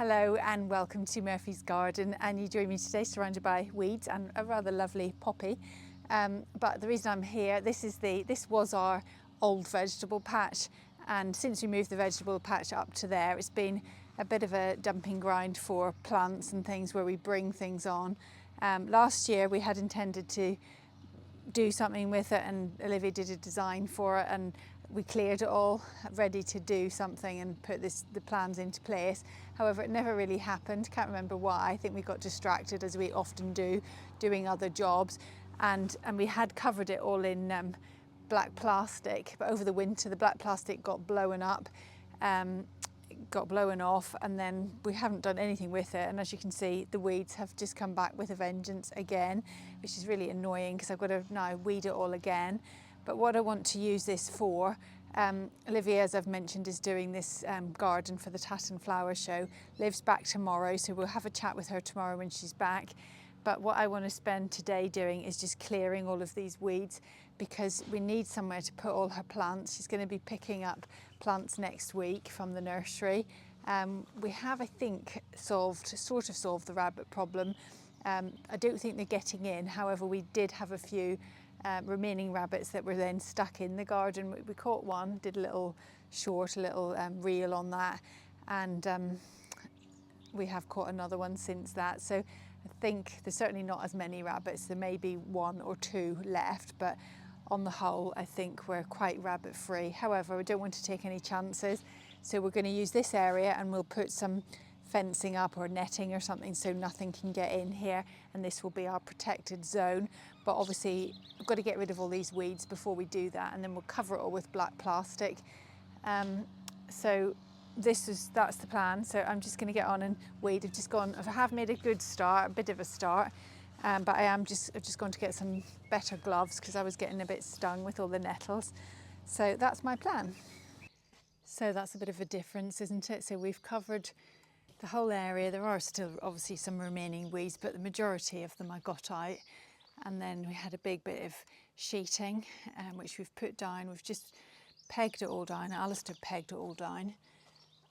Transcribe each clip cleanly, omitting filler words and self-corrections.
Hello and welcome to Murphy's Garden, and you join me today surrounded by weeds and a rather lovely poppy. But the reason I'm here, this was our old vegetable patch, and since we moved the vegetable patch up to there, it's been a bit of a dumping ground for plants and things where we bring things on. Last year we had intended to do something with it, and Olivia did a design for it, and we cleared it all ready to do something and put the plans into place. However, it never really happened. Can't remember why. I think we got distracted, as we often do, doing other jobs, and we had covered it all in black plastic, but over the winter the black plastic got blown up, got blown off, and then we haven't done anything with it, and as you can see the weeds have just come back with a vengeance again, which is really annoying because I've got to now weed it all again. But what I want to use this for, Olivia, as I've mentioned, is doing this garden for the Tatton Flower Show. Liv's back tomorrow, so we'll have a chat with her tomorrow when she's back. But what I want to spend today doing is just clearing all of these weeds, because we need somewhere to put all her plants. She's going to be picking up plants next week from the nursery. We have, I think, sort of solved the rabbit problem. I don't think they're getting in. However, we did have a few remaining rabbits that were then stuck in the garden. We caught one, did a little reel on that, and we have caught another one since that. So I think there's certainly not as many rabbits. There may be one or two left, but on the whole I think we're quite rabbit free. However, we don't want to take any chances, so we're going to use this area and we'll put some fencing up or netting or something so nothing can get in here, and this will be our protected zone. But obviously we've got to get rid of all these weeds before we do that, and then we'll cover it all with black plastic. So that's the plan. So I'm just going to get on and weed. I have made a good start, a bit of a start, but I've just gone to get some better gloves because I was getting a bit stung with all the nettles. So that's my plan. So that's a bit of a difference, isn't it? So we've covered the whole area. There are still obviously some remaining weeds, but the majority of them I got out. And then we had a big bit of sheeting, which we've put down. We've just pegged it all down. Alistair pegged it all down.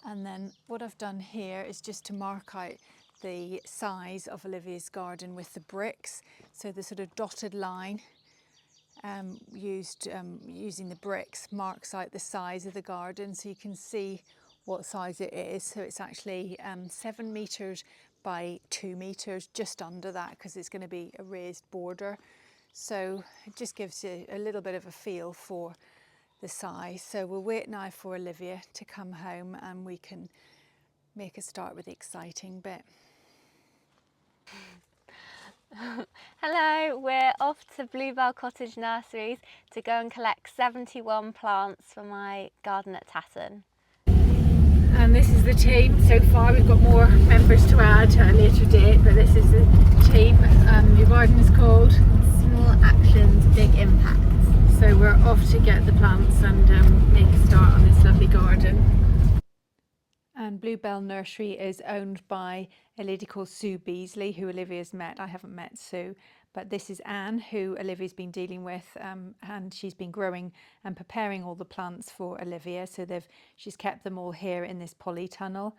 And then what I've done here is just to mark out the size of Olivia's garden with the bricks. So the sort of dotted line using the bricks marks out the size of the garden, so you can see what size it is. So it's actually 7 metres by 2 metres, just under that, because it's going to be a raised border. So it just gives you a little bit of a feel for the size. So we'll wait now for Olivia to come home and we can make a start with the exciting bit. Hello, we're off to Bluebell Cottage Nurseries to go and collect 71 plants for my garden at Tatton. And this is the team so far. We've got more members to add at a later date, but this is the team. Your garden is called Small Actions, Big Impacts. So we're off to get the plants and make a start on this lovely garden. And Bluebell Nursery is owned by a lady called Sue Beasley, who Olivia's met. I haven't met Sue, but this is Anne, who Olivia's been dealing with, and she's been growing and preparing all the plants for Olivia. So she's kept them all here in this polytunnel.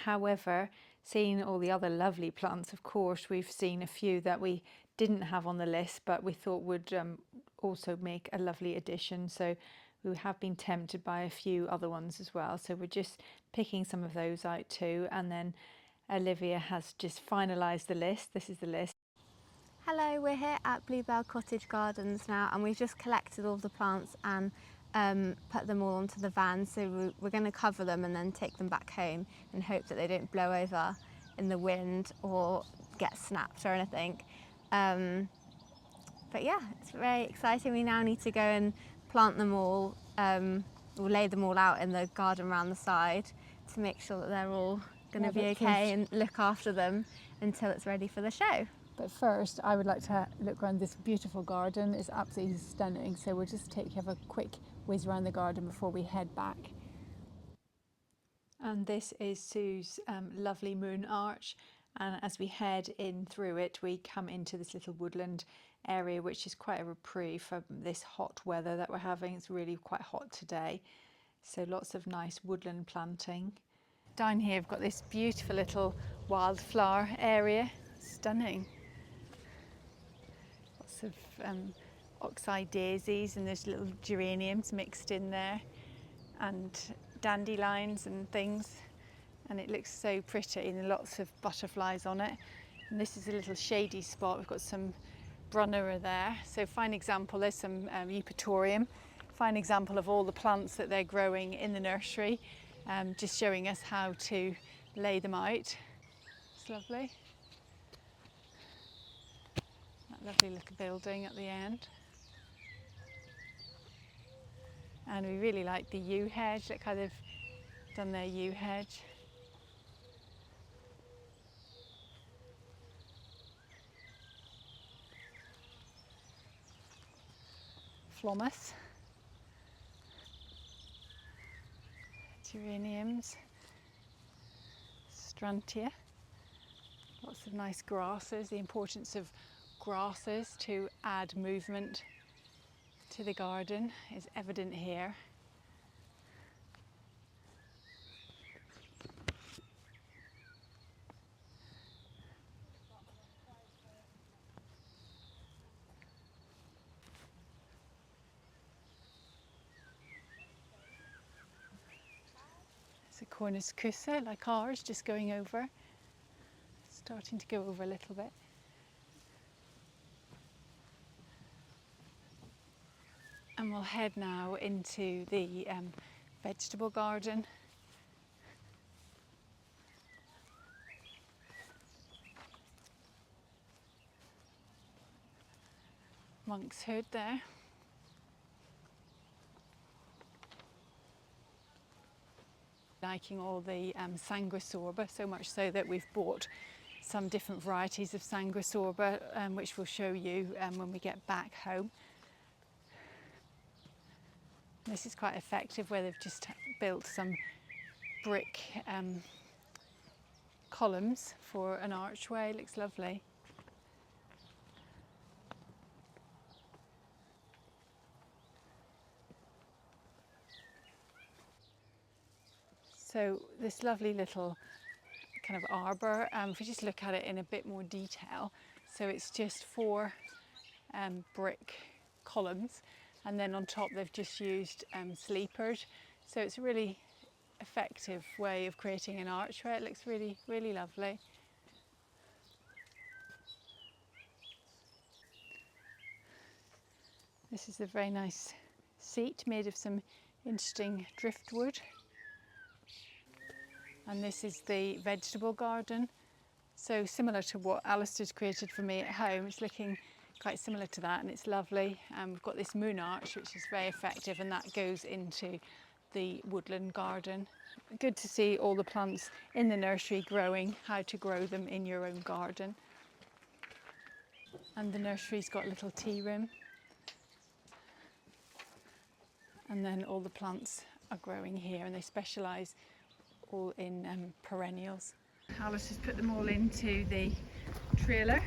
However, seeing all the other lovely plants, of course, we've seen a few that we didn't have on the list, but we thought would also make a lovely addition. So we have been tempted by a few other ones as well. So we're just picking some of those out too. And then Olivia has just finalised the list. This is the list. Hello, we're here at Bluebell Cottage Gardens now, and we've just collected all the plants and put them all onto the van. So we're going to cover them and then take them back home and hope that they don't blow over in the wind or get snapped or anything. But yeah, it's very exciting. We now need to go and plant them all, we'll lay them all out in the garden around the side to make sure that they're all going to be okay, and look after them until it's ready for the show. But first, I would like to look around this beautiful garden. It's absolutely stunning. So we'll just have a quick whiz around the garden before we head back. And this is Sue's lovely moon arch. And as we head in through it, we come into this little woodland area, which is quite a reprieve from this hot weather that we're having. It's really quite hot today. So lots of nice woodland planting. Down here, I've got this beautiful little wildflower area. Stunning. Lots of oxeye daisies, and there's little geraniums mixed in there, and dandelions and things. And it looks so pretty, and lots of butterflies on it. And this is a little shady spot. We've got some brunnera there. So fine example, there's some eupatorium. Fine example of all the plants that they're growing in the nursery. Just showing us how to lay them out. It's lovely. That lovely little building at the end. And we really like the yew hedge. Look how they've done their yew hedge. Phlomis. Geraniums. Strantia. Lots of nice grasses. The importance of grasses to add movement to the garden is evident here. It's a Cornus cusa like ours, just going over. Starting to go over a little bit. And we'll head now into the vegetable garden. Monk's Hood there. Liking all the sanguisorba, so much so that we've bought some different varieties of sanguisorba, which we'll show you when we get back home. This is quite effective, where they've just built some brick columns for an archway. It looks lovely. So this lovely little kind of arbour, if we just look at it in a bit more detail, so it's just 4 brick columns, and then on top they've just used sleepers. So it's a really effective way of creating an archway. It looks really, really lovely. This is a very nice seat made of some interesting driftwood. And this is the vegetable garden. So similar to what Alistair's created for me at home. It's looking quite similar to that, and it's lovely. We've got this moon arch, which is very effective, and that goes into the woodland garden. Good to see all the plants in the nursery growing, how to grow them in your own garden. And the nursery's got a little tea room. And then all the plants are growing here, and they specialise all in perennials. Alice has put them all into the trailer.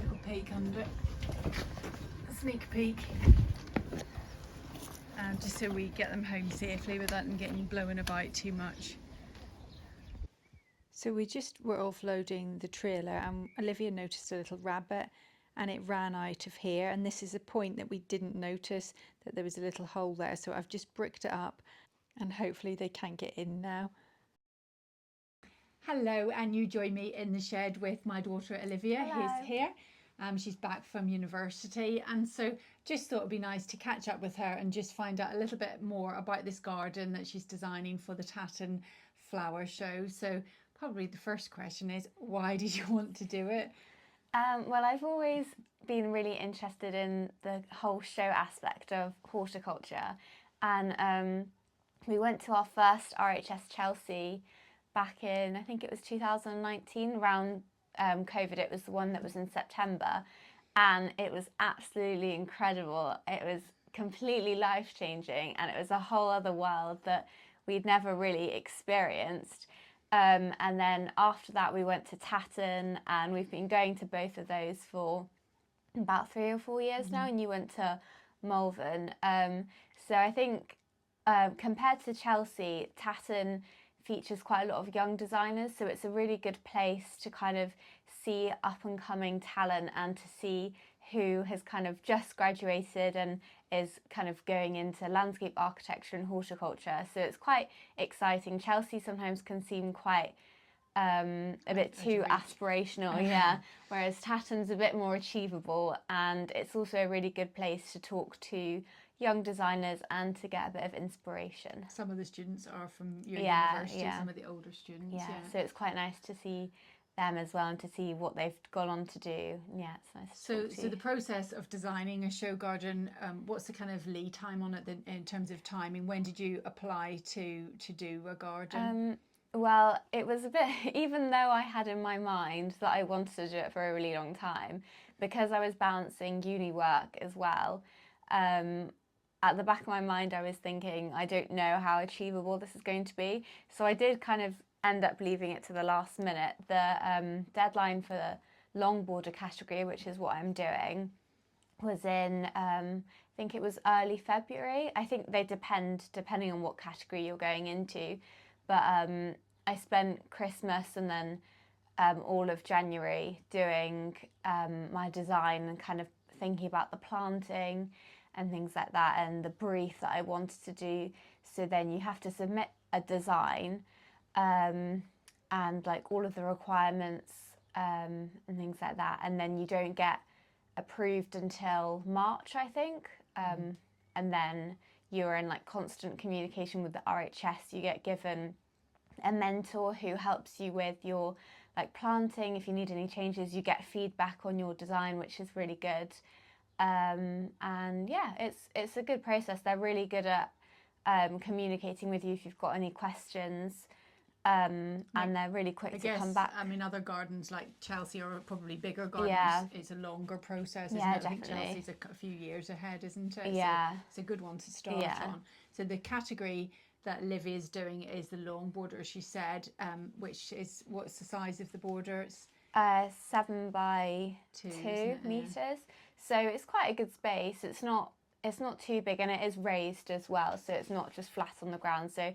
Little peek under, sneak peek, just so we get them home safely without them getting blown about too much. So we just were offloading the trailer, and Olivia noticed a little rabbit, and it ran out of here, and this is a point that we didn't notice, that there was a little hole there, so I've just bricked it up, and hopefully they can't get in now. Hello, and you join me in the shed with my daughter Olivia. Hello. Who's here. She's back from university, and so just thought it'd be nice to catch up with her and just find out a little bit more about this garden that she's designing for the Tatton Flower Show. So probably the first question is, why did you want to do it? Well, I've always been really interested in the whole show aspect of horticulture, and we went to our first RHS Chelsea back in, I think it was 2019, around COVID. It was the one that was in September, and it was absolutely incredible. It was completely life-changing, and it was a whole other world that we'd never really experienced. And then after that we went to Tatton, and we've been going to both of those for about 3 or 4 years now, and you went to Malvern. So I think compared to Chelsea, Tatton features quite a lot of young designers, so it's a really good place to kind of see up and coming talent and to see who has kind of just graduated and is kind of going into landscape architecture and horticulture. So it's quite exciting. Chelsea sometimes can seem quite a bit too aspirational, yeah, whereas Tatton's a bit more achievable, and it's also a really good place to talk to young designers and to get a bit of inspiration. Some of the students are from your university, some of the older students. Yeah, so it's quite nice to see them as well and to see what they've gone on to do. Yeah, it's nice to talk to. So the process of designing a show garden, what's the kind of lead time on it in terms of timing? When did you apply to do a garden? Well, it was a bit, even though I had in my mind that I wanted to do it for a really long time, because I was balancing uni work as well, at the back of my mind I was thinking, I don't know how achievable this is going to be. So I did kind of end up leaving it to the last minute. The deadline for the long border category, which is what I'm doing, was in, I think it was early February. I think they depending on what category you're going into. But I spent Christmas and then all of January doing my design and kind of thinking about the planting and things like that and the brief that I wanted to do. So then you have to submit a design and like all of the requirements and things like that. And then you don't get approved until March, I think. And then you're in like constant communication with the RHS. You get given a mentor who helps you with your like planting. If you need any changes, you get feedback on your design, which is really good. And yeah, it's a good process. They're really good at communicating with you if you've got any questions. And they're really quick to come back. I mean, other gardens like Chelsea are probably bigger gardens. Yeah. It's a longer process, isn't Yeah, it? definitely. I think Chelsea's a few years ahead, isn't it? Yeah. So it's a good one to start on. So the category that Olivia is doing is the long border, as she said, which is, what's the size of the border? It's 7 by 2 meters. So it's quite a good space. It's not too big, and it is raised as well, so it's not just flat on the ground. So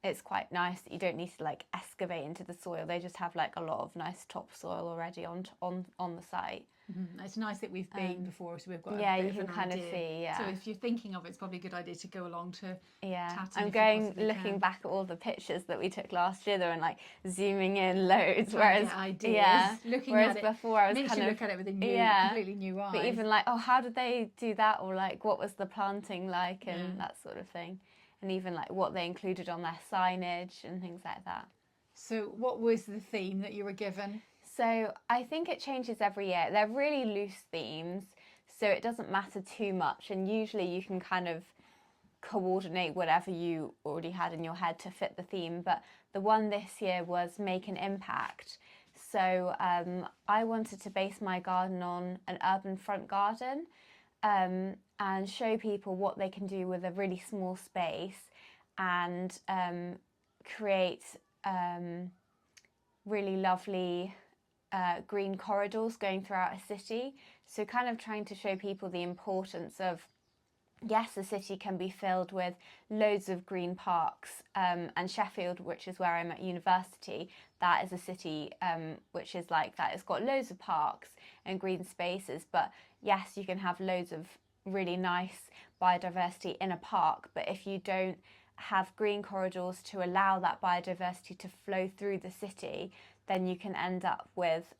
it's quite nice that you don't need to like excavate into the soil. They just have like a lot of nice topsoil already on the site. Mm-hmm. It's nice that we've been before, so we've got you can kind of see. Yeah. So if you're thinking of it, it's probably a good idea to go along to Tatton. I'm going looking back at all the pictures that we took last year, though, and like zooming in loads. Whereas looking whereas at it before I was makes kind you of look at it with a new, completely new eyes. But even like, oh, how did they do that, or like what was the planting like, and that sort of thing, and even like what they included on their signage and things like that. So what was the theme that you were given? So I think it changes every year. They're really loose themes, so it doesn't matter too much, and usually you can kind of coordinate whatever you already had in your head to fit the theme. But the one this year was make an impact. So I wanted to base my garden on an urban front garden and show people what they can do with a really small space and create really lovely green corridors going throughout a city. So kind of trying to show people the importance of, yes, a city can be filled with loads of green parks, and Sheffield, which is where I'm at university, that is a city which is like that. It's got loads of parks and green spaces, but yes, you can have loads of really nice biodiversity in a park, but if you don't have green corridors to allow that biodiversity to flow through the city, then you can end up with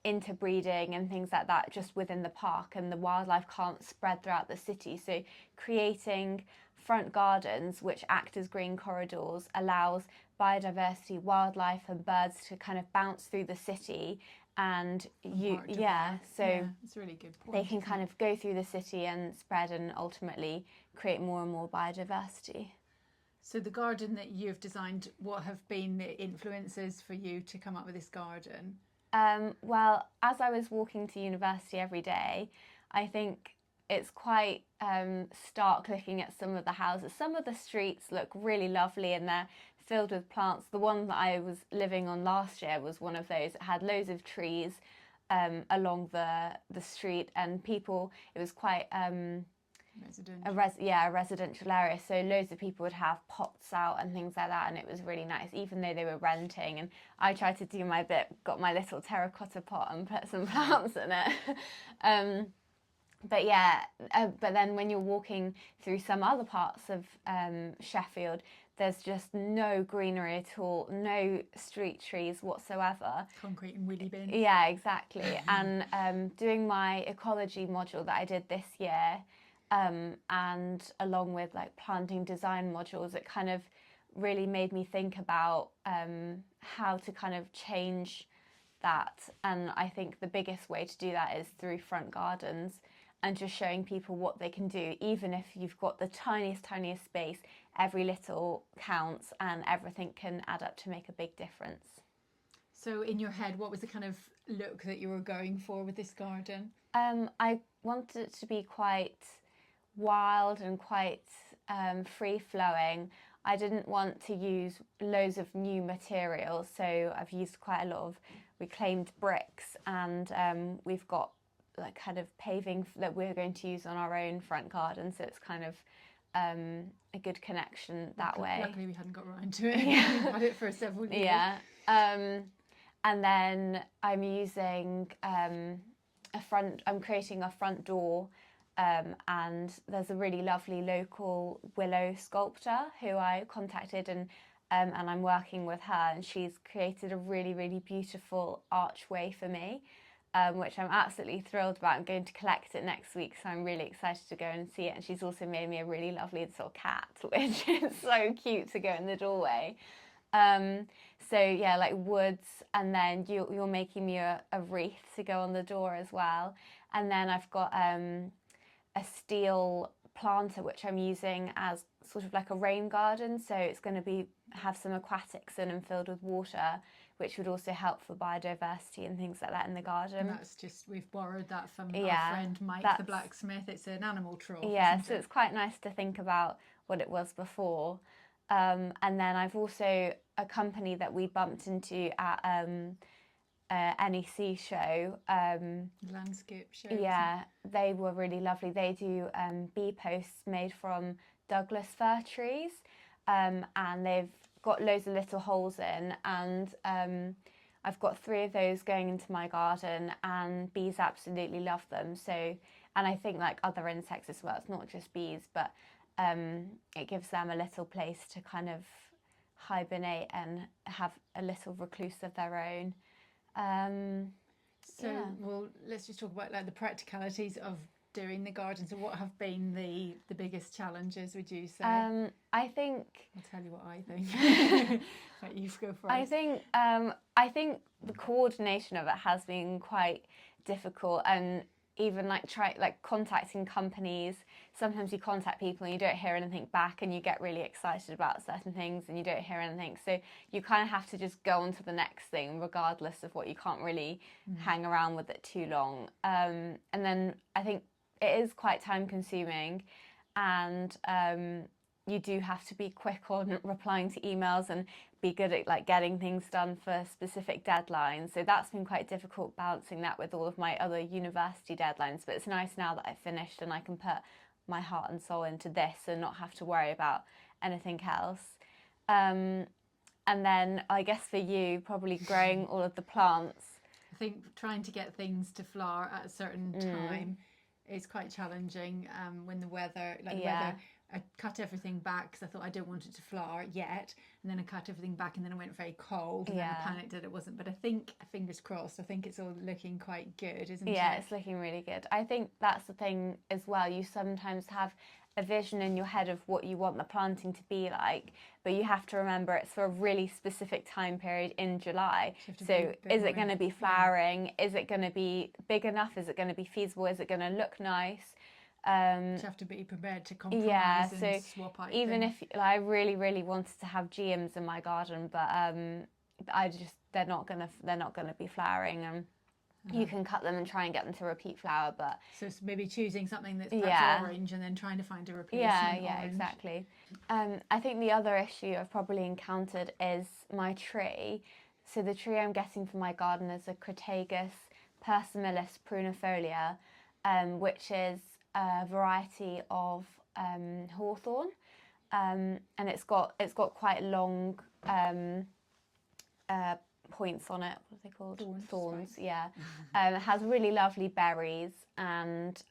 interbreeding and things like that just within the park, and the wildlife can't spread throughout the city. So creating front gardens which act as green corridors allows biodiversity, wildlife and birds to kind of bounce through the city, and it's a really good point. They can kind of go through the city and spread and ultimately create more and more biodiversity. So the garden that you've designed, what have been the influences for you to come up with this garden? Well, as I was walking to university every day, I think it's quite stark looking at some of the houses. Some of the streets look really lovely and they're filled with plants. The one that I was living on last year was one of those. It had loads of trees along the street, and people, it was quite a residential area. So loads of people would have pots out and things like that, and it was really nice, even though they were renting. And I tried to do my bit, got my little terracotta pot and put some plants in it. But yeah, but then when you're walking through some other parts of Sheffield, there's just no greenery at all, no street trees whatsoever. Concrete and wheelie bins. Yeah, exactly. And doing my ecology module that I did this year, and along with like planting design modules, it kind of really made me think about how to kind of change that. And I think the biggest way to do that is through front gardens, and just showing people what they can do. Even if you've got the tiniest space, every little counts and everything can add up to make a big difference. So in your head, what was the kind of look that you were going for with this garden? I wanted it to be quite wild and quite free-flowing. I didn't want to use loads of new materials, so I've used quite a lot of reclaimed bricks, and we've got like kind of paving that we're going to use on our own front garden, so it's kind of a good connection that way. Luckily we hadn't got around to it. Yeah. We've had it for several years. Yeah. And then I'm using I'm creating a front door, and there's a really lovely local willow sculptor who I contacted, and I'm working with her, and she's created a really beautiful archway for me, which I'm absolutely thrilled about. I'm going to collect it next week, so I'm really excited to go and see it. And she's also made me a really lovely little cat, which is so cute to go in the doorway. So yeah, like woods, and then you're making me a wreath to go on the door as well. And then I've got a steel planter which I'm using as sort of like a rain garden, so it's going to have some aquatics in and filled with water, which would also help for biodiversity and things like that in the garden. And that's just, we've borrowed that from our friend Mike the blacksmith. It's an animal trough. Yeah, so it's quite nice to think about what it was before. And then I've also a company that we bumped into at NEC show. Landscape show. Yeah, they were really lovely. They do bee posts made from Douglas fir trees, and they've got loads of little holes in, and I've got 3 of those going into my garden, and bees absolutely love them. So, and I think like other insects as well, it's not just bees, but it gives them a little place to kind of hibernate and have a little recluse of their own. Well, let's just talk about like the practicalities of doing the garden. So what have been the biggest challenges, would you say? I think I'll tell you what I think. Right, you go first. I think the coordination of it has been quite difficult, and even like contacting companies. Sometimes you contact people and you don't hear anything back, and you get really excited about certain things and you don't hear anything, so you kind of have to just go on to the next thing regardless of what. You can't really hang around with it too long, and then I think it is quite time consuming, and you do have to be quick on replying to emails and be good at like getting things done for specific deadlines. So that's been quite difficult, balancing that with all of my other university deadlines. But it's nice now that I've finished and I can put my heart and soul into this and not have to worry about anything else. And then I guess for you, probably growing all of the plants. I think trying to get things to flower at a certain time is quite challenging when the weather, weather, I cut everything back because I thought I don't want it to flower yet, and then I cut everything back, and then it went very cold, and then I panicked that it wasn't. But I think, fingers crossed, I think it's all looking quite good, isn't it? Yeah, it's looking really good. I think that's the thing as well. You sometimes have a vision in your head of what you want the planting to be like, but you have to remember it's for a really specific time period in July. So is it going to be flowering? Is it going to be big enough? Is it going to be feasible? Is it going to look nice? You have to be prepared to compromise and swap out even things. If I really wanted to have GMs in my garden, but they're not gonna be flowering, and you can cut them and try and get them to repeat flower, but so it's maybe choosing something that's perhaps orange and then trying to find a replacement. Yeah, exactly. I think the other issue I've probably encountered is my tree. So the tree I'm getting for my garden is a Crataegus persimilis prunifolia, which is a variety of hawthorn, and it's got quite long points on it. What are they called? Thorns. Yeah. It has really lovely berries and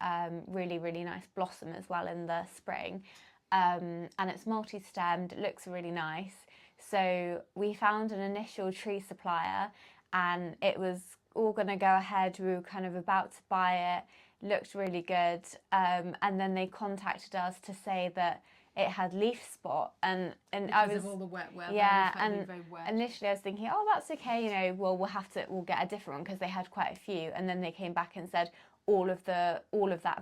really, really nice blossom as well in the spring. And it's multi-stemmed. It looks really nice. So we found an initial tree supplier, and it was all going to go ahead. We were kind of about to buy it. Looked really good. And then they contacted us to say that it had leaf spot, and because I was of all the wet weather. yeah, It's and very wet. initially I was thinking, oh, that's okay, you know, well, we'll get a different one, because they had quite a few, and then they came back and said all of that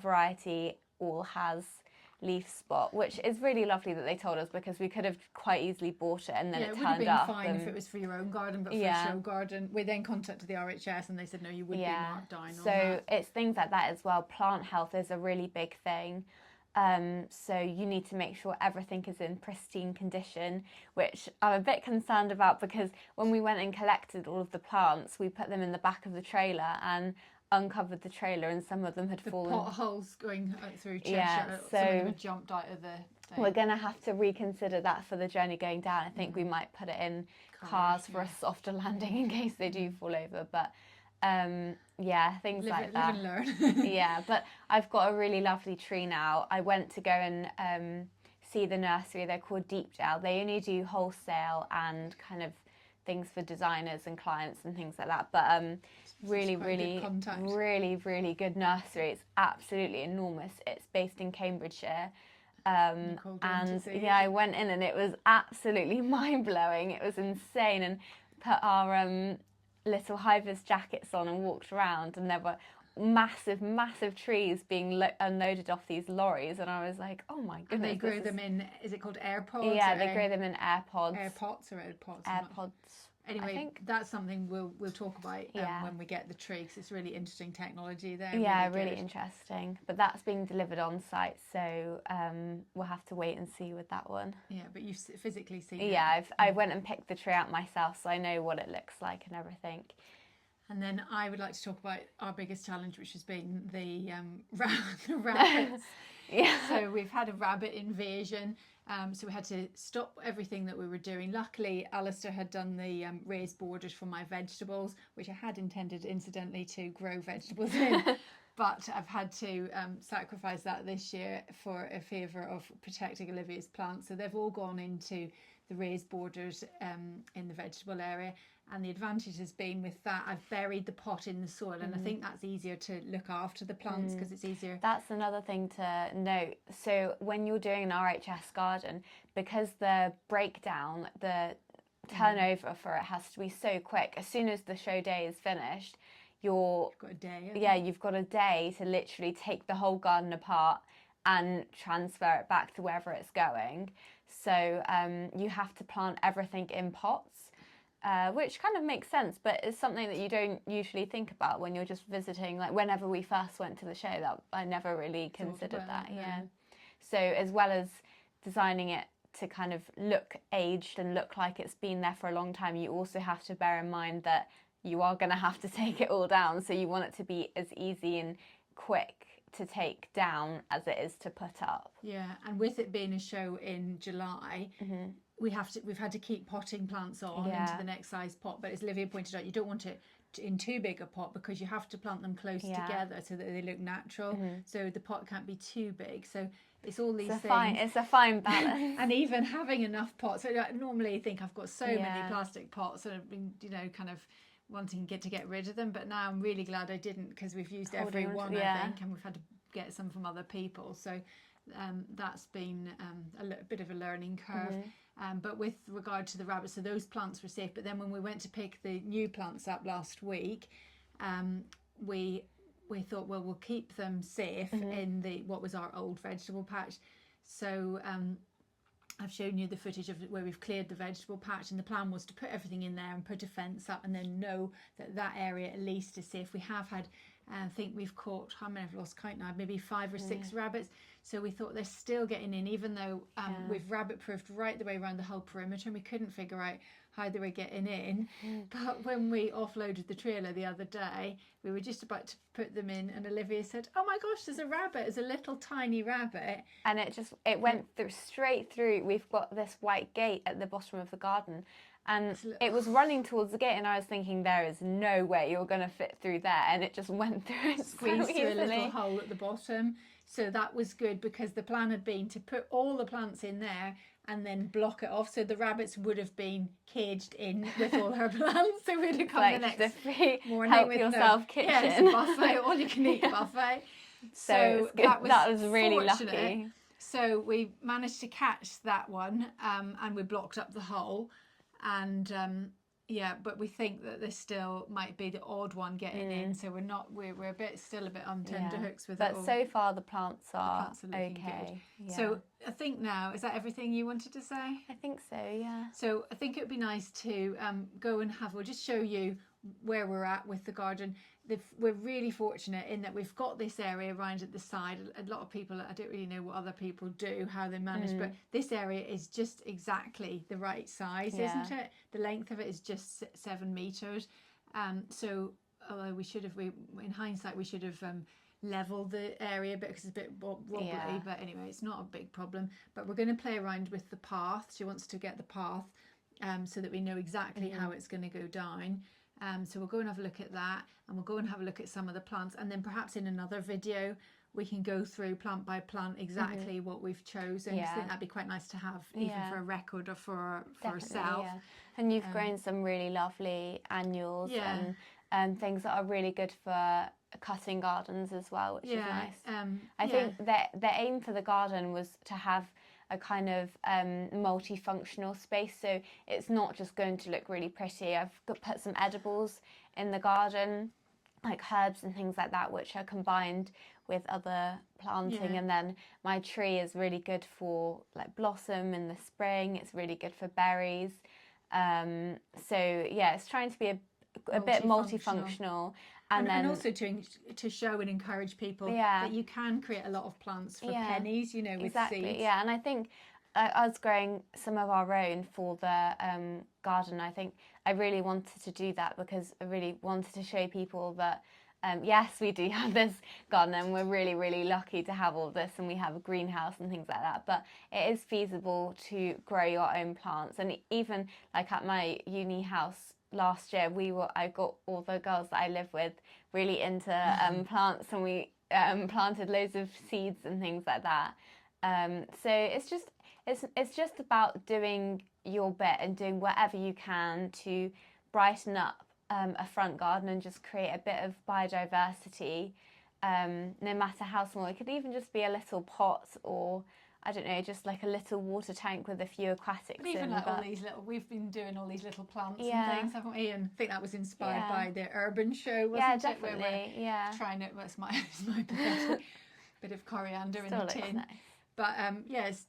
variety all has leaf spot, which is really lovely that they told us, because we could have quite easily bought it and then it would have turned been up. fine if it was for your own garden, but for a show garden, we then contacted the RHS and they said no, you would be marked down on that. So it's things like that as well. Plant health is a really big thing. So you need to make sure everything is in pristine condition, which I'm a bit concerned about, because when we went and collected all of the plants, we put them in the back of the trailer and uncovered the trailer, and some of them had fallen. Potholes going through Cheshire, so some of them had jumped out of the thing. We're going to have to reconsider that for the journey going down. I think we might put it in cars for a softer landing in case they do fall over, but things like that. Live and learn. Yeah, but I've got a really lovely tree now. I went to go and see the nursery. They're called Deepdale. They only do wholesale and kind of things for designers and clients and things like that. But really good nursery. It's absolutely enormous. It's based in Cambridgeshire. And yeah, I went in and it was absolutely mind-blowing. It was insane, and put our little high-vis jackets on and walked around, and there were massive trees being unloaded off these lorries, and I was like, oh my goodness. And they grow them in, is it called air pods? Yeah, they grow them in air pods. Air pots or air pods? Air pods. Anyway, that's something we'll talk about when we get the tree, because it's really interesting technology there. Yeah, really interesting. But that's being delivered on site, so we'll have to wait and see with that one. Yeah, but you've physically seen it. Yeah, I went and picked the tree out myself, so I know what it looks like and everything. And then I would like to talk about our biggest challenge, which has been the rabbits. Yeah. So we've had a rabbit invasion. So we had to stop everything that we were doing. Luckily, Alistair had done the raised borders for my vegetables, which I had intended, incidentally, to grow vegetables in. But I've had to sacrifice that this year for a favour of protecting Olivia's plants. So they've all gone into the raised borders in the vegetable area. And the advantage has been with that, I've buried the pot in the soil, and I think that's easier to look after the plants because it's easier. That's another thing to note. So when you're doing an RHS garden, because the breakdown, the turnover for it has to be so quick, as soon as the show day is finished, you've got a day. You've got a day to literally take the whole garden apart and transfer it back to wherever it's going. So you have to plant everything in pots. Which kind of makes sense, but it's something that you don't usually think about when you're just visiting. Like whenever we first went to the show, that I never really considered that. Yeah. So as well as designing it to kind of look aged and look like it's been there for a long time, you also have to bear in mind that you are going to have to take it all down. So you want it to be as easy and quick to take down as it is to put up. Yeah, and with it being a show in July, we've had to keep potting plants on into the next size pot. But as Olivia pointed out, you don't want it in too big a pot because you have to plant them close together so that they look natural. So the pot can't be too big. So it's all these things. It's a fine balance. And even having enough pots. So I normally think I've got so many plastic pots and I've been, kind of wanting to get rid of them, but now I'm really glad I didn't, because we've used every one, I think, and we've had to get some from other people. So that's been a bit of a learning curve. But with regard to the rabbits, so those plants were safe. But then when we went to pick the new plants up last week, we thought, well, we'll keep them safe in what was our old vegetable patch. So I've shown you the footage of where we've cleared the vegetable patch, and the plan was to put everything in there and put a fence up and then know that area at least is safe. We have had, I think we've caught, how many, I've lost count now, maybe 5 or 6 rabbits. So we thought they're still getting in, even though we've rabbit proofed right the way around the whole perimeter, and we couldn't figure out how they were getting in. But when we offloaded the trailer the other day, we were just about to put them in, and Olivia said, "Oh my gosh, there's a rabbit, there's a little tiny rabbit." And it went straight through. We've got this white gate at the bottom of the garden, and it was running towards the gate, and I was thinking, there is no way you're going to fit through there, and it just went through it Squeezed through a little hole at the bottom. So that was good, because the plan had been to put all the plants in there and then block it off, so the rabbits would have been caged in with all her plants. So we'd have come like the next the free morning help with yourself kitchen. Yeah, it's a buffet, all you can eat buffet. So that was really fortunate. lucky. So we managed to catch that one, and we blocked up the hole, and yeah, but we think that this still might be the odd one getting in, so we're still a bit on tenterhooks with it. But so far the plants are looking okay. good. So I think now, is that everything you wanted to say? I think so, yeah. So I think it would be nice to go and we'll just show you where we're at with the garden. We're really fortunate in that we've got this area around at the side. A lot of people, I don't really know what other people do, how they manage, but this area is just exactly the right size, isn't it? The length of it is just 7 meters. So although in hindsight, we should have leveled the area a bit, because it's a bit wobbly, but anyway, it's not a big problem. But we're going to play around with the path. She wants to get the path so that we know exactly how it's going to go down. So we'll go and have a look at that, and we'll go and have a look at some of the plants, and then perhaps in another video we can go through plant by plant exactly what we've chosen. I think that'd be quite nice to have, even for a record or for ourselves. Yeah. And you've grown some really lovely annuals and things that are really good for cutting gardens as well, which is nice. I think that the aim for the garden was to have a kind of multifunctional space, so it's not just going to look really pretty. I've put some edibles in the garden, like herbs and things like that, which are combined with other planting. And then my tree is really good for like blossom in the spring. It's really good for berries. So yeah, it's trying to be a bit multifunctional. And also to show and encourage people that you can create a lot of plants for pennies, with seeds. Yeah, and I think us growing some of our own for the garden, I think I really wanted to do that, because I really wanted to show people that yes, we do have this garden, and we're really, really lucky to have all this, and we have a greenhouse and things like that. But it is feasible to grow your own plants. And even like at my uni house last year, I got all the girls that I live with really into plants, and we planted loads of seeds and things like that. So it's just about doing your bit and doing whatever you can to brighten up a front garden and just create a bit of biodiversity, no matter how small. It could even just be a little pot, or I don't know, just like a little water tank with a few aquatics in. Even like all these little, we've been doing all these little plants and things, haven't we? And I think that was inspired by the Urban Show, wasn't it? Definitely. Where we're trying it. Well, it's my bit of coriander in the tin. Nice. But it's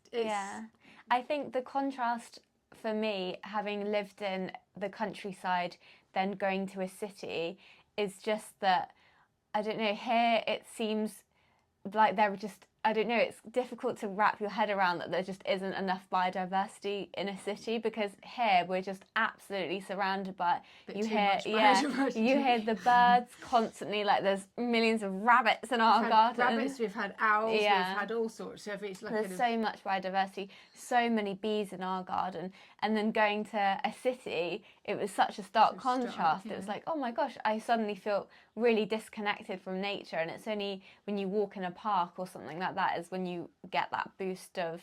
I think the contrast for me, having lived in the countryside, then going to a city, is just that, I don't know, here it seems like there were just, I don't know, it's difficult to wrap your head around that there just isn't enough biodiversity in a city, because here we're just absolutely surrounded by you hear the birds constantly, like there's millions of rabbits in our garden. Rabbits, we've had owls, we've had all sorts of it's like there's so much biodiversity, so many bees in our garden. And then going to a city, it was such a stark contrast. It was like, oh my gosh, I suddenly feel really disconnected from nature. And it's only when you walk in a park or something like that is when you get that boost of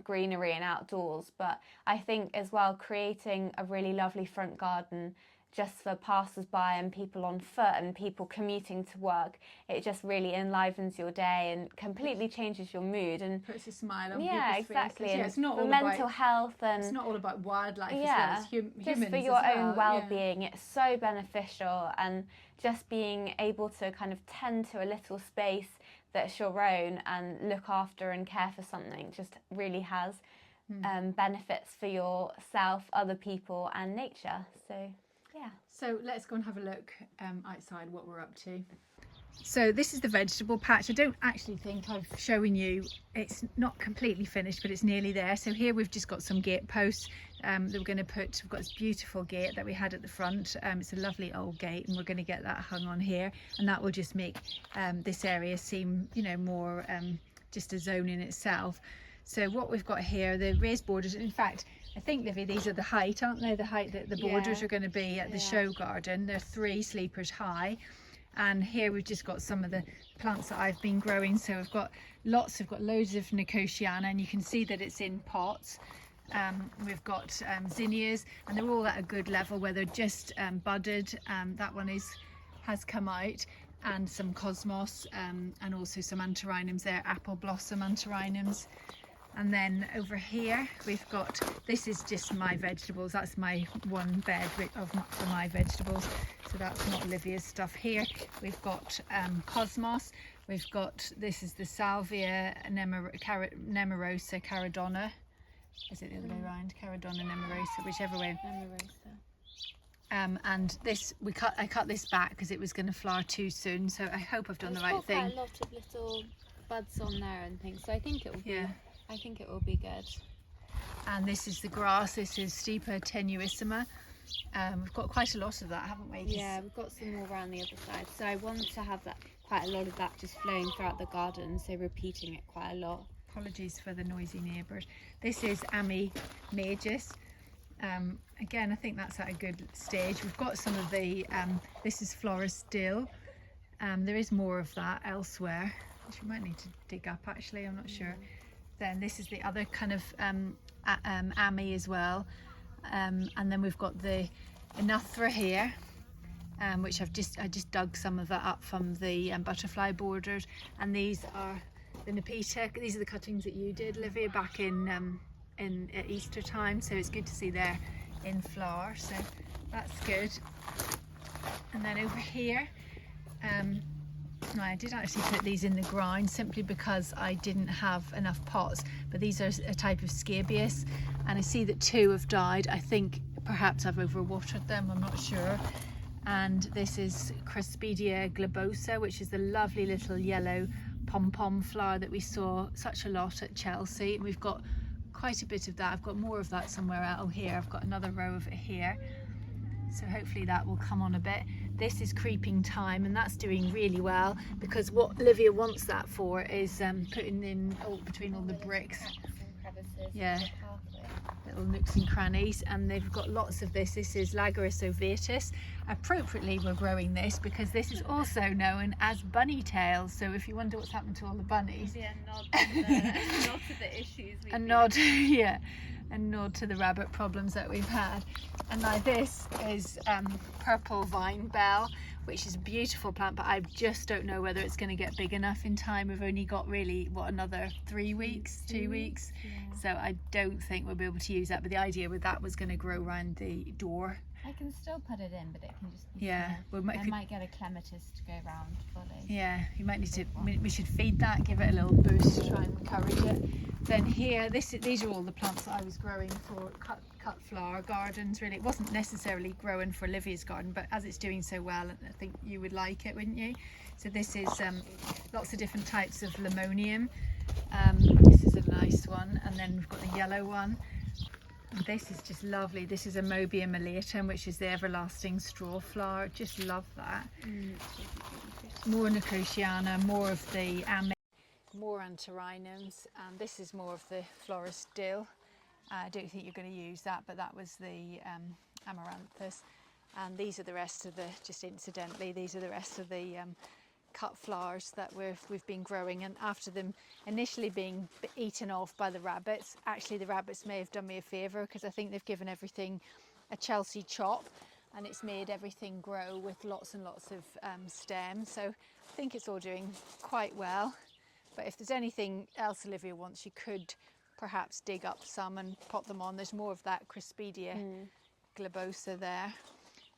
greenery and outdoors. But I think as well, creating a really lovely front garden just for passers-by and people on foot and people commuting to work, it just really enlivens your day and completely changes your mood and puts a smile on people's exactly. faces. Yeah, it's not for all mental about health, and it's not all about wildlife as well as humans just for your own well-being. It's so beneficial, and just being able to kind of tend to a little space that's your own and look after and care for something just really has benefits for yourself, other people and nature. So yeah. So let's go and have a look outside what we're up to. So this is the vegetable patch. I don't actually think I've shown you, it's not completely finished, but it's nearly there. So here we've just got some gate posts that we're going to put. We've got this beautiful gate that we had at the front. It's a lovely old gate, and we're going to get that hung on here, and that will just make this area seem, you know, more just a zone in itself. So what we've got here, the raised borders, in fact, I think, Livy, these are the height, aren't they? The height that the borders are going to be at the show garden. They're 3 sleepers high. And here we've just got some of the plants that I've been growing. So we've got loads of Nicotiana, and you can see that it's in pots. We've got zinnias, and they're all at a good level where they're just budded. That one has come out, and some cosmos, and also some antirrhinums there, apple blossom antirrhinums. And then over here we've got, this is just my vegetables, that's my one bed for my vegetables, so that's not Olivia's stuff. Here we've got cosmos, we've got, this is the salvia nemorosa caradonna, is it the other way around, caradonna nemorosa, whichever way. And this, I cut this back because it was going to flower too soon, so I hope I've done the right thing. Quite a lot of little buds on there and things, so I think it will be. I think it will be good. And this is the grass. This is Stipa tenuissima. We've got quite a lot of that, haven't we? Yeah, we've got some more around the other side. So I want to have that, quite a lot of that just flowing throughout the garden, so repeating it quite a lot. Apologies for the noisy neighbours. This is Ami majus. Again, I think that's at a good stage. We've got some of the, this is Floris dill. There is more of that elsewhere, which we might need to dig up actually, I'm not sure. Then this is the other kind of Ami as well, and then we've got the Enothra here, which I just dug some of that up from the butterfly borders, and these are the Nepeta. These are the cuttings that you did, Olivia, back in at Easter time, so it's good to see they're in flower, so that's good. And then over here, I did actually put these in the ground simply because I didn't have enough pots, but these are a type of scabious, and I see that 2 have died. I think perhaps I've overwatered them, I'm not sure. And this is Craspedia globosa, which is the lovely little yellow pom-pom flower that we saw such a lot at Chelsea. We've got quite a bit of that. I've got more of that somewhere out. Oh, here I've got another row of it here, so hopefully that will come on a bit. This is creeping thyme, and that's doing really well, because what Olivia wants that for is putting in between all the bricks, yeah, little nooks and crannies. And they've got lots of this. This is Lagaris ovatus. Appropriately we're growing this because this is also known as bunny tails, so if you wonder what's happened to all the bunnies, Yeah, nod to the issues. A nod to the rabbit problems that we've had. And now this is purple vine bell, which is a beautiful plant, but I just don't know whether it's going to get big enough in time. We've only got really, another 3 weeks, 2 weeks, so I don't think we'll be able to use that. But the idea with that was going to grow around the door. I can still put it in, but it can just be we might get a clematis to go round fully. Yeah, you might need to, we should feed that, give it a little boost, try and encourage it. Then here, these are all the plants that I was growing for cut flower gardens, really. It wasn't necessarily growing for Olivia's garden, but as it's doing so well, I think you would like it, wouldn't you? So this is lots of different types of limonium. This is a nice one, and then we've got the yellow one. And this is just lovely. This is Amobia melatum, which is the everlasting straw flower. Just love that. More Nicotiana, more of the more antirrhinums, and this is more of the Floris dill. I don't think you're going to use that, but that was the amaranthus. And these are the rest of the, just incidentally, these are the rest of the cut flowers that we've been growing. And after them initially being eaten off by the rabbits, actually the rabbits may have done me a favour, because I think they've given everything a Chelsea chop, and it's made everything grow with lots and lots of stems. So I think it's all doing quite well. But if there's anything else Olivia wants, you could perhaps dig up some and pop them on. There's more of that Craspedia globosa there.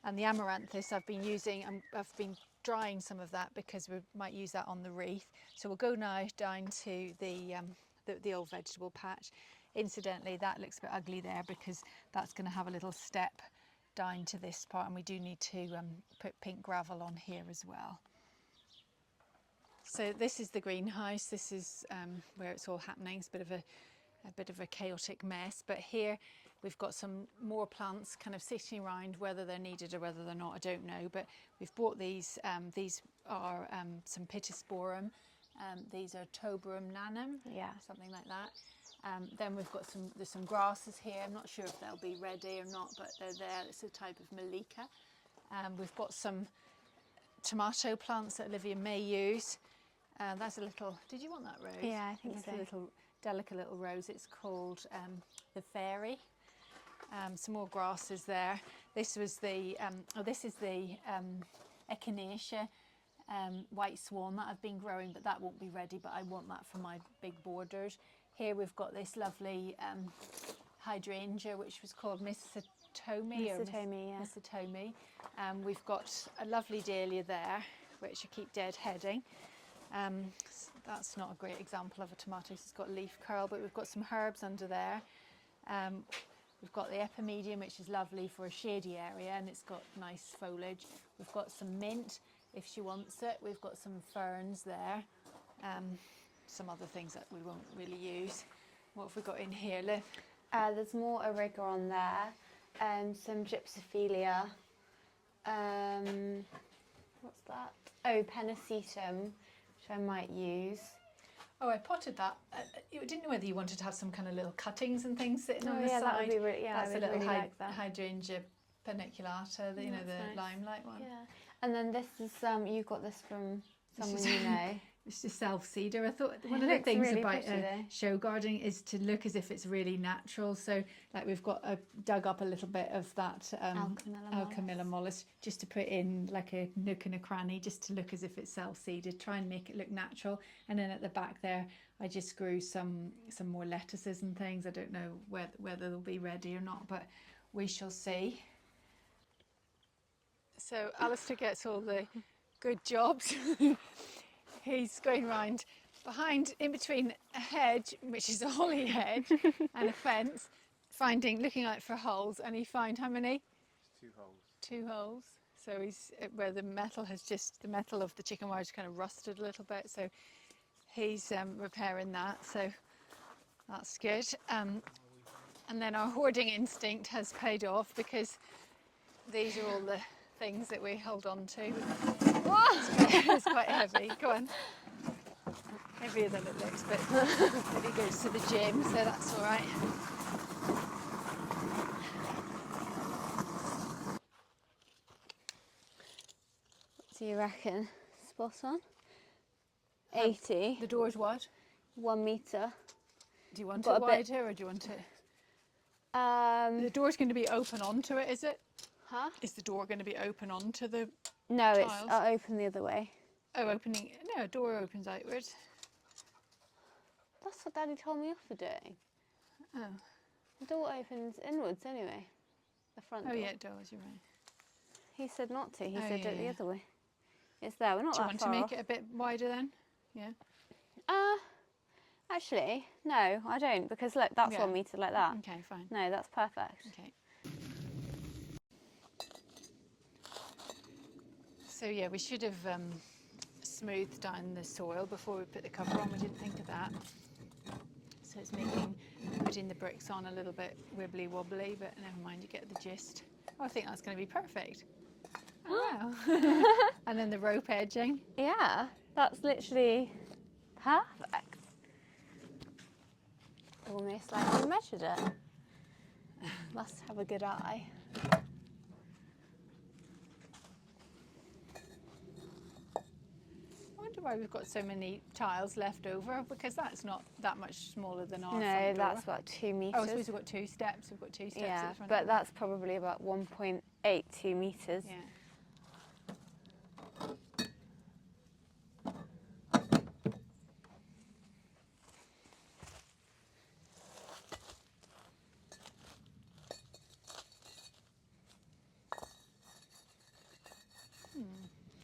And the amaranthus I've been using, I've been drying some of that because we might use that on the wreath. So we'll go now down to the old vegetable patch. Incidentally, that looks a bit ugly there because that's going to have a little step down to this part, and we do need to put pink gravel on here as well. So this is the greenhouse. This is where it's all happening. It's a bit of a chaotic mess, but here we've got some more plants kind of sitting around. Whether they're needed or whether they're not, I don't know, but we've bought these. These are some Pittosporum. These are Toberum nanum, something like that. Then we've got there's some grasses here. I'm not sure if they'll be ready or not, but they're there. It's a type of Malika. We've got some tomato plants that Olivia may use. That's a little, did you want that rose? Yeah, I think so. A little delicate little rose. It's called the Fairy. Some more grasses there. This was the, this is the Echinacea white swan that I've been growing, but that won't be ready, but I want that for my big borders. Here we've got this lovely hydrangea, which was called Mistletoe. We've got a lovely dahlia there, which I keep deadheading. That's not a great example of a tomato, it's got leaf curl, but we've got some herbs under there. We've got the epimedium, which is lovely for a shady area, and it's got nice foliage. We've got some mint, if she wants it. We've got some ferns there. Some other things that we won't really use. What have we got in here, Liv? There's more Auriga on there, some Gypsophilia. What's that? Oh, Pennisetum, which I might use. Oh, I potted that. You didn't know whether you wanted to have some kind of little cuttings and things sitting on the yeah, side. That would be really, yeah, that's I would a little really like that. hydrangea paniculata, the, you know, the nice. limelight one. Yeah, and then this is you got this from someone you know. It's just self-seeder. I thought one of the things really about pretty, show gardening is to look as if it's really natural. So like we've got dug up a little bit of that Alchemilla mollis just to put in like a nook and a cranny, just to look as if it's self-seeded, try and make it look natural. And then at the back there I just grew some more lettuces and things. I don't know whether they'll be ready or not, but we shall see. So Alistair gets all the good jobs. He's going round behind, in between a hedge, which is a holly hedge, and a fence, looking out for holes, and he found how many? 2 holes. 2 holes. So he's where the metal of the chicken wire kind of rusted a little bit. So he's repairing that. So that's good. And then our hoarding instinct has paid off, because these are all the things that we hold on to. It's quite heavy. Go on. Heavier than it looks, but he goes to the gym, so that's all right. What do you reckon? Spot on? 80. The door's what? 1 metre. Do you want it wider or do you want it? The door's going to be open onto it, is it? Huh? Is the door going to be open onto the No, tiles? it's open the other way. Oh, opening. No, a door opens outwards. That's what Daddy told me off for doing. Oh. The door opens inwards anyway. The front door. Oh, yeah, it does, you're right. He said not to. He Oh, said do it the yeah. other way. It's there. We're not Do you that want far to make off. it a bit wider then? Yeah. Actually, no, I don't, because look, that's Yeah. 1 metre like that. Okay, fine. No, that's perfect. Okay. So yeah, we should have smoothed down the soil before we put the cover on. We didn't think of that. So it's putting the bricks on a little bit wibbly wobbly, but never mind, you get the gist. Oh, I think that's going to be perfect. Oh, wow. And then the rope edging. Yeah, that's literally perfect. Almost like we measured it. Must have a good eye. I wonder why we've got so many tiles left over, because that's not that much smaller than our No, front door. that's about 2 metres. Oh, I suppose we've got 2 steps. We've got 2 steps yeah, at the front but door. that's probably about 1.82 metres. Yeah.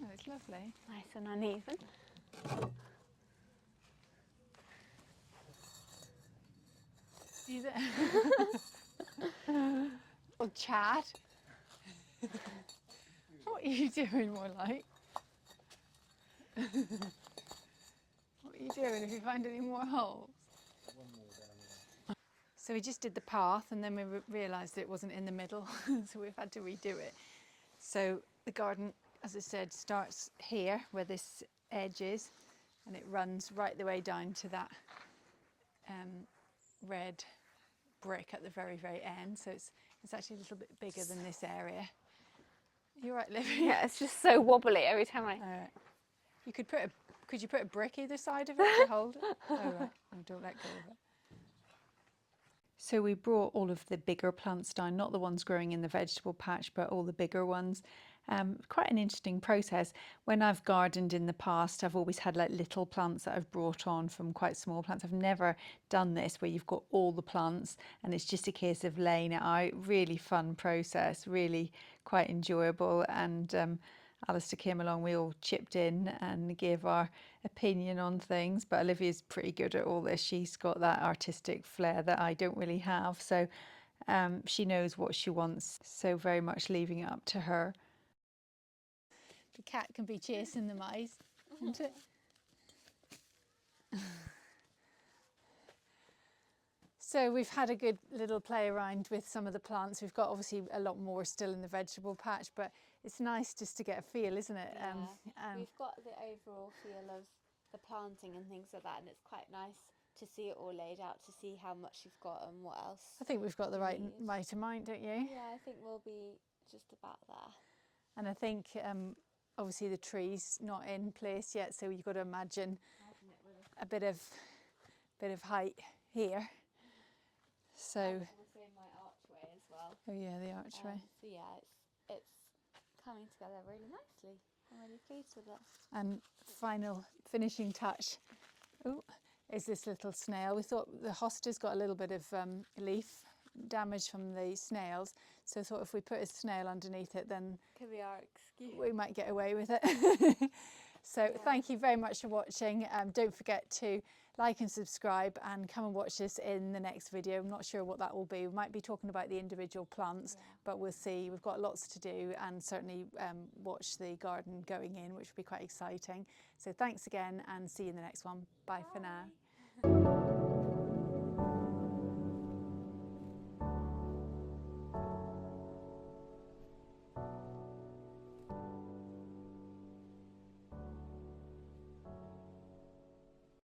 Oh, it's lovely. Nice and uneven. Is it? Or chat. What are you doing more like? what are you doing if you find any more holes? One more down there. So we just did the path and then we realised it wasn't in the middle, so we've had to redo it. So the garden, as I said, starts here where this edge is, and it runs right the way down to that red brick at the very, very end. So it's actually a little bit bigger than this area. You're right, Livy. Yeah, it's just so wobbly every time I... You could could you put a brick either side of it to hold it? Oh right, no, don't let go of it. So we brought all of the bigger plants down, not the ones growing in the vegetable patch, but all the bigger ones. Quite an interesting process. When I've gardened in the past, I've always had like little plants that I've brought on from quite small plants. I've never done this where you've got all the plants and it's just a case of laying it out. Really fun process, really quite enjoyable. And Alistair came along, we all chipped in and gave our opinion on things, but Olivia's pretty good at all this. She's got that artistic flair that I don't really have, so she knows what she wants, so very much leaving it up to her. The cat can be chasing the mice, isn't it? So we've had a good little play around with some of the plants. We've got obviously a lot more still in the vegetable patch, but it's nice just to get a feel, isn't it? Yeah. We've got the overall feel of the planting and things like that, and it's quite nice to see it all laid out, to see how much you've got and what else. I think we've got the right amount, don't you? Yeah, I think we'll be just about there. And I think obviously the tree's not in place yet, so you've got to imagine a bit of height here. So also my archway as well. Oh yeah, the archway. So yeah, it's coming together really nicely. I'm really pleased with it. And final finishing touch is this little snail. We thought the hosta's got a little bit of leaf damage from the snails, so I thought if we put a snail underneath it, then Could be our excuse. we might get away with it. So thank you very much for watching. Don't forget to like and subscribe and come and watch us in the next video. I'm not sure what that will be. We might be talking about the individual plants, but we'll see. We've got lots to do, and certainly watch the garden going in, which will be quite exciting. So thanks again and see you in the next one. Bye for now.